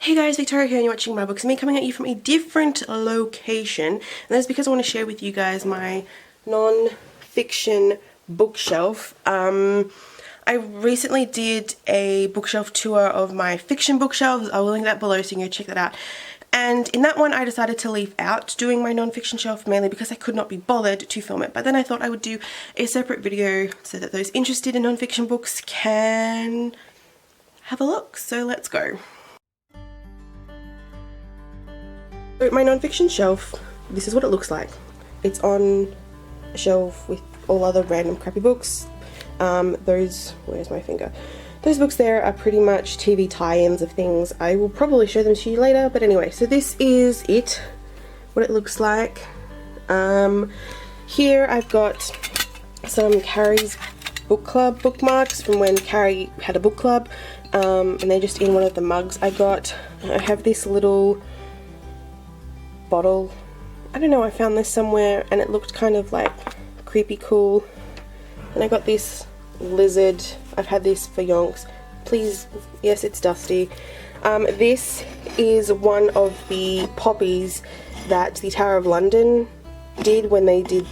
Hey guys, Victoria here and you're watching My Books and Me, coming at you from a different location. And that's because I want to share with you guys my non-fiction bookshelf. I recently did a bookshelf tour of my fiction bookshelves. I will link that below so you can go check that out. And in that one I decided to leave out doing my non-fiction shelf, mainly because I could not be bothered to film it. But then I thought I would do a separate video so that those interested in non-fiction books can have a look. So let's go. So my non-fiction shelf, this is what it looks like. It's on a shelf with all other random crappy books. Where's my finger? Those books there are pretty much TV tie-ins of things. I will probably show them to you later, but anyway, so this is it, what it looks like. Here I've got some Carrie's book club bookmarks from when Carrie had a book club, and they're just in one of the mugs I got. I have this little bottle. I don't know, I found this somewhere and it looked kind of like creepy cool. And I got this lizard. I've had this for yonks. Please, yes, it's dusty. This is one of the poppies that the Tower of London did when they did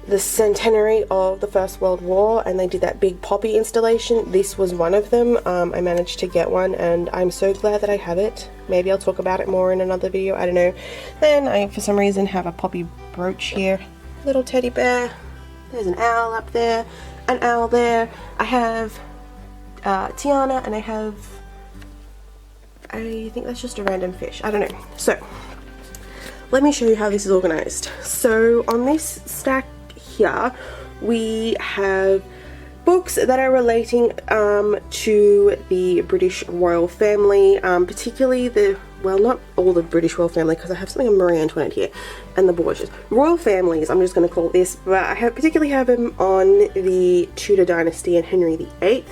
the centenary of the First World War, and they did that big poppy installation. This was one of them. I managed to get one and I'm so glad that I have it. Maybe I'll talk about it more in another video, I don't know. Then I, for some reason, have a poppy brooch here. Little teddy bear. There's an owl up there, an owl there. I have Tiana, and I think that's just a random fish. I don't know. So, let me show you how this is organized. So, on this stack here, we have books that are relating to the British royal family, particularly well, not all the British royal family, because I have something on Marie Antoinette here, and the Borgias. Royal families, I'm just going to call it this, but I particularly have them on the Tudor dynasty and Henry VIII.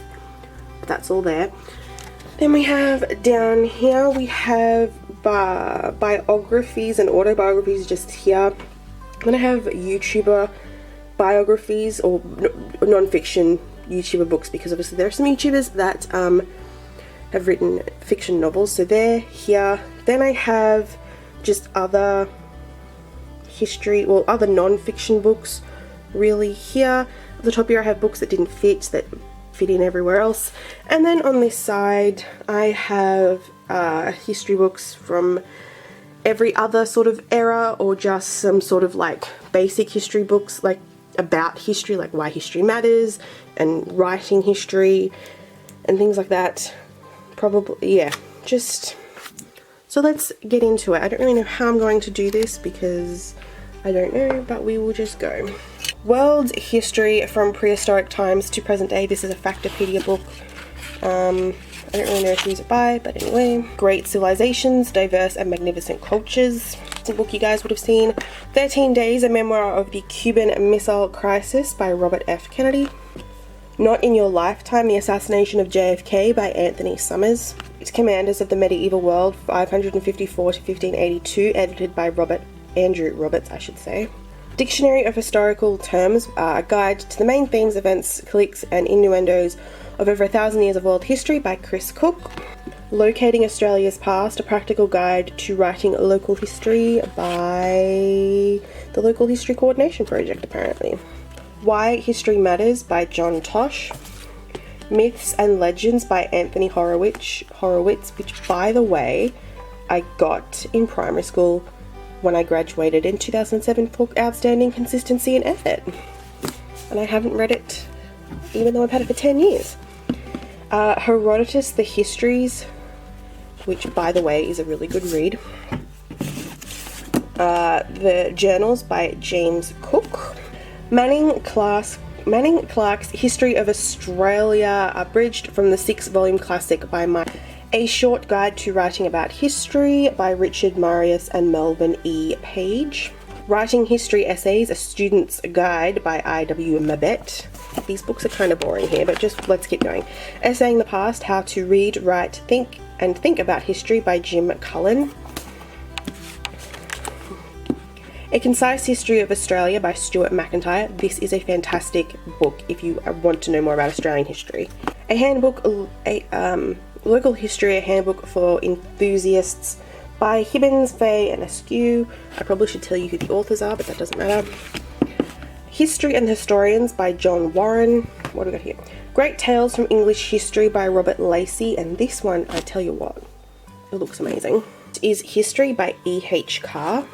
But that's all there. Then we have down here, we have biographies and autobiographies just here. Then I have YouTuber biographies or non-fiction YouTuber books, because obviously there are some YouTubers that have written fiction novels, so they're here. Then I have just other history, well, other non-fiction books really here. At the top here I have books that didn't fit, that fit in everywhere else. And then on this side I have history books from every other sort of era, or just some sort of like basic history books, like about history, like why history matters and writing history and things like that. Probably, yeah, just so let's get into it. I don't really know how I'm going to do this because I don't know, but we will just go. World history from prehistoric times to present day. This is a Factopedia book. I don't really know who's it by, but anyway. Great Civilizations, Diverse and Magnificent Cultures. It's a book you guys would have seen. 13 Days, a memoir of the Cuban Missile Crisis by Robert F. Kennedy. Not in Your Lifetime, The Assassination of JFK by Anthony Summers. It's Commanders of the Medieval World, 554 to 1582, edited by Andrew Roberts, I should say. Dictionary of Historical Terms, a guide to the main themes, events, cliques and innuendos of over 1,000 years of world history by Chris Cook. Locating Australia's Past, a practical guide to writing local history by the Local History Coordination Project, apparently. Why History Matters by John Tosh. Myths and Legends by Anthony Horowitz, which, by the way, I got in primary school when I graduated in 2007 for outstanding consistency and effort. And I haven't read it, even though I've had it for 10 years. Herodotus, The Histories, which, by the way, is a really good read. The Journals by James Cook. Manning Clark's History of Australia, abridged from the 6-volume classic by Mike. A Short Guide to Writing About History by Richard Marius and Melvin E. Page. Writing History Essays, A Student's Guide by I.W. Mabet. These books are kind of boring here, but just let's keep going. Essaying the Past, How to Read, Write, Think About History by Jim Cullen. A Concise History of Australia by Stuart McIntyre. This is a fantastic book if you want to know more about Australian history. A handbook Local History, a handbook for enthusiasts by Hibbins, Fay and Askew. I probably should tell you who the authors are, but that doesn't matter. History and Historians by John Warren. What do we got here? Great Tales from English History by Robert Lacey. And this one, I tell you what, it looks amazing. It is History by E.H. Carr.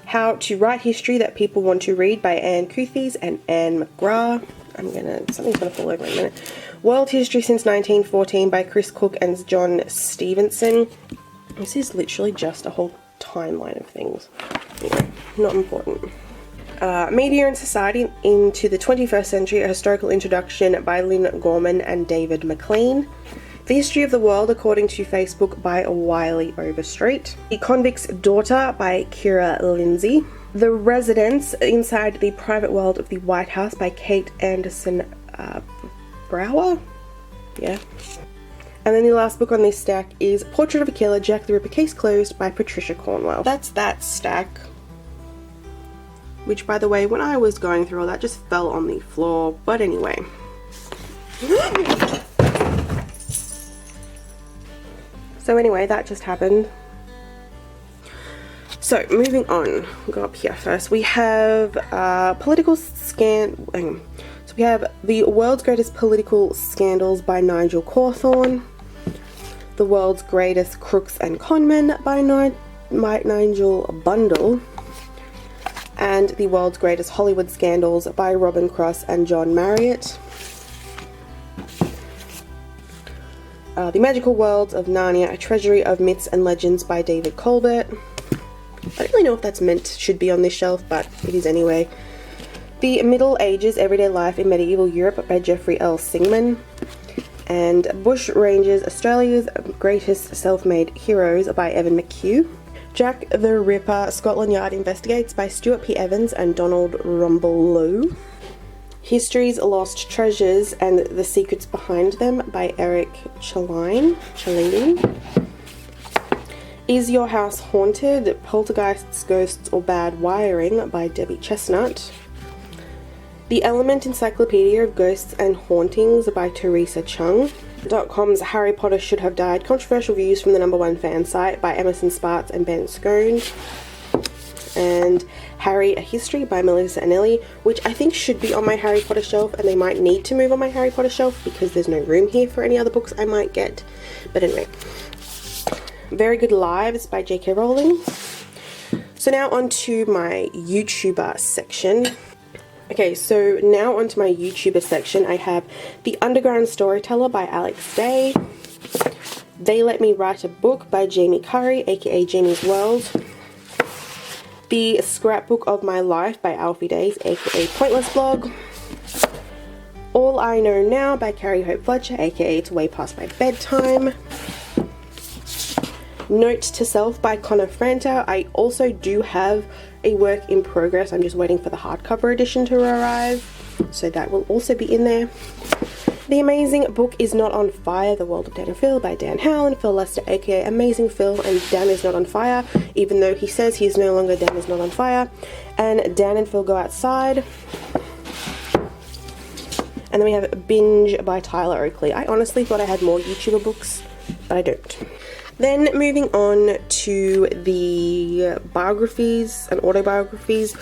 How to Write History That People Want to Read by Anne Couthies and Anne McGrath. Something's gonna fall over in a minute. World History Since 1914 by Chris Cook and John Stevenson. This is literally just a whole timeline of things. Anyway, not important. Media and Society into the 21st Century, a historical introduction by Lynn Gorman and David McLean. The History of the World According to Facebook by Wiley Overstreet. The Convict's Daughter by Kira Lindsay. The Residence Inside the Private World of the White House by Kate Anderson Brower. Yeah. And then the last book on this stack is Portrait of a Killer, Jack the Ripper Case Closed by Patricia Cornwell. That's that stack. Which, by the way, when I was going through all that, just fell on the floor. But anyway. So anyway, that just happened. So, moving on. We'll go up here first. We have political So we have The World's Greatest Political Scandals by Nigel Cawthorne. The World's Greatest Crooks and Conmen by Nigel Bundle. And The World's Greatest Hollywood Scandals by Robin Cross and John Marriott. The Magical Worlds of Narnia, A Treasury of Myths and Legends by David Colbert. I don't really know if that's should be on this shelf, but it is anyway. The Middle Ages, Everyday Life in Medieval Europe by Geoffrey L. Singman. And Bushrangers, Australia's Greatest Self-Made Heroes by Evan McHugh. Jack the Ripper, Scotland Yard Investigates by Stuart P. Evans and Donald Rumbelow. History's Lost Treasures and the Secrets Behind Them by Eric Challine. Is Your House Haunted? Poltergeists, Ghosts or Bad Wiring by Debbie Chestnut. The Element Encyclopedia of Ghosts and Hauntings by Teresa Chung. .com's Harry Potter Should Have Died, Controversial Views from the #1 Fan Site by Emerson Spartz and Ben Scone. And Harry, A History by Melissa Anelli, which I think should be on my Harry Potter shelf, and they might need to move on my Harry Potter shelf because there's no room here for any other books I might get. But anyway. Very Good Lives by J.K. Rowling. So now on to my YouTuber section. Okay, so now onto my YouTuber section. I have The Underground Storyteller by Alex Day. They Let Me Write a Book by Jamie Curry, aka Jamie's World. The Scrapbook of My Life by Alfie Days, aka Pointless Blog. All I Know Now by Carrie Hope Fletcher, aka It's Way Past My Bedtime. Note to Self by Connor Frantau. I also do have a work in progress. I'm just waiting for the hardcover edition to arrive, so that will also be in there. The Amazing Book Is Not on Fire, The World of Dan and Phil by Dan Howell and Phil Lester, aka Amazing Phil, and Dan is Not on Fire, even though he says he is no longer Dan is Not on Fire. And Dan and Phil Go Outside. And then we have Binge by Tyler Oakley. I honestly thought I had more YouTuber books, but I don't. Then moving on to the biographies and autobiographies.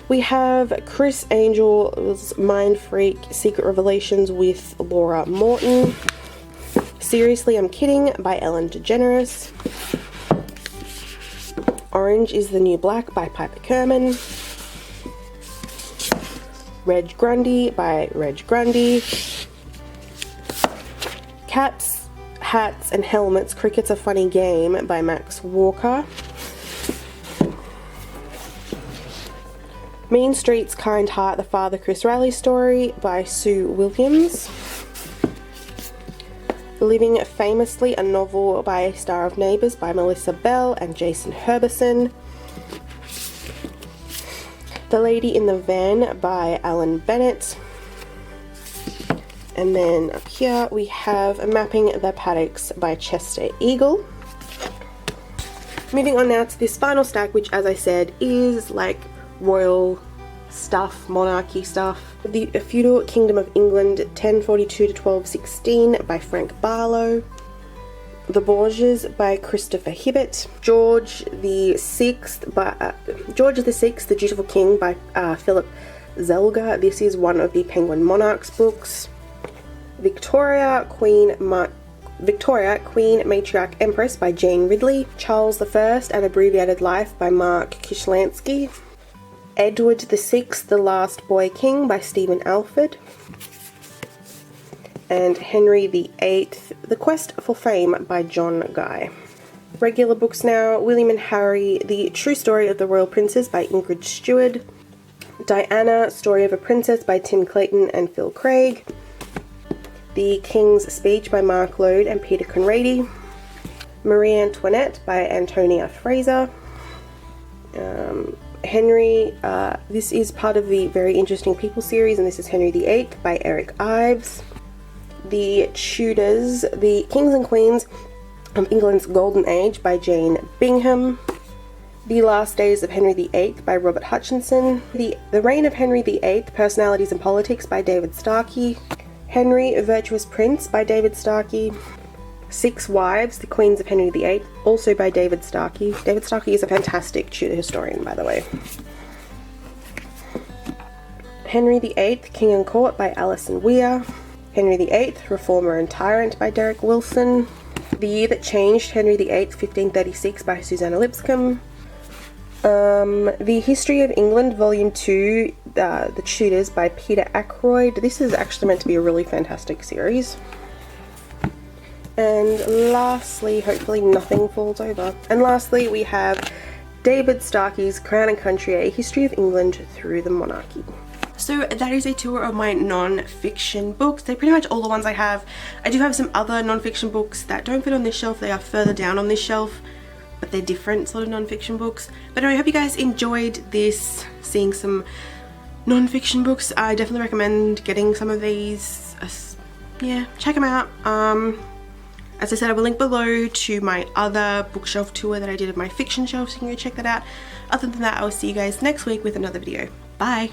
We have Chris Angel's Mind Freak Secret Revelations with Laura Morton. Seriously, I'm Kidding by Ellen DeGeneres. Orange is the New Black by Piper Kerman. Reg Grundy by Reg Grundy. Caps, Hats and Helmets, Cricket's a Funny Game by Max Walker. Mean Streets, Kind Heart, The Father Chris Riley Story by Sue Williams. Living Famously, a novel by a Star of Neighbours by Melissa Bell and Jason Herberson. The Lady in the Van by Alan Bennett. And then up here we have Mapping the Paddocks by Chester Eagle. Moving on now to this final stack, which as I said is like royal stuff, monarchy stuff. The Feudal Kingdom of England 1042 to 1216 by Frank Barlow. The Borgias by Christopher Hibbert. George the Sixth, the Dutiful King by Philip Zelga. This is one of the Penguin Monarchs books. Victoria, Queen Matriarch Empress by Jane Ridley. Charles I, An Abbreviated Life by Mark Kishlansky. Edward VI, The Last Boy King by Stephen Alford. And Henry VIII, The Quest for Fame by John Guy. Regular books now. William and Harry, The True Story of the Royal Princes by Ingrid Stewart. Diana, Story of a Princess by Tim Clayton and Phil Craig. The King's Speech by Mark Lode and Peter Conrady. Marie Antoinette by Antonia Fraser. Henry, this is part of the Very Interesting People series, and this is Henry VIII by Eric Ives. The Tudors, The Kings and Queens of England's Golden Age by Jane Bingham. The Last Days of Henry VIII by Robert Hutchinson. The Reign of Henry VIII, Personalities and Politics by David Starkey. Henry, a Virtuous Prince by David Starkey. Six Wives, The Queens of Henry VIII, also by David Starkey. David Starkey is a fantastic Tudor historian, by the way. Henry VIII, King and Court by Alison Weir. Henry VIII, Reformer and Tyrant by Derek Wilson. The Year That Changed Henry VIII, 1536 by Susanna Lipscomb. The History of England, Volume 2, The Tudors by Peter Ackroyd. This is actually meant to be a really fantastic series. And lastly, hopefully nothing falls over. And lastly, we have David Starkey's Crown and Country, A History of England Through the Monarchy. So that is a tour of my non-fiction books. They're pretty much all the ones I have. I do have some other non-fiction books that don't fit on this shelf. They are further down on this shelf, but they're different sort of non-fiction books. But anyway, I hope you guys enjoyed this, seeing some non-fiction books. I definitely recommend getting some of these. Yeah, check them out. As I said, I will link below to my other bookshelf tour that I did of my fiction shelf, so you can go check that out. Other than that, I will see you guys next week with another video. Bye!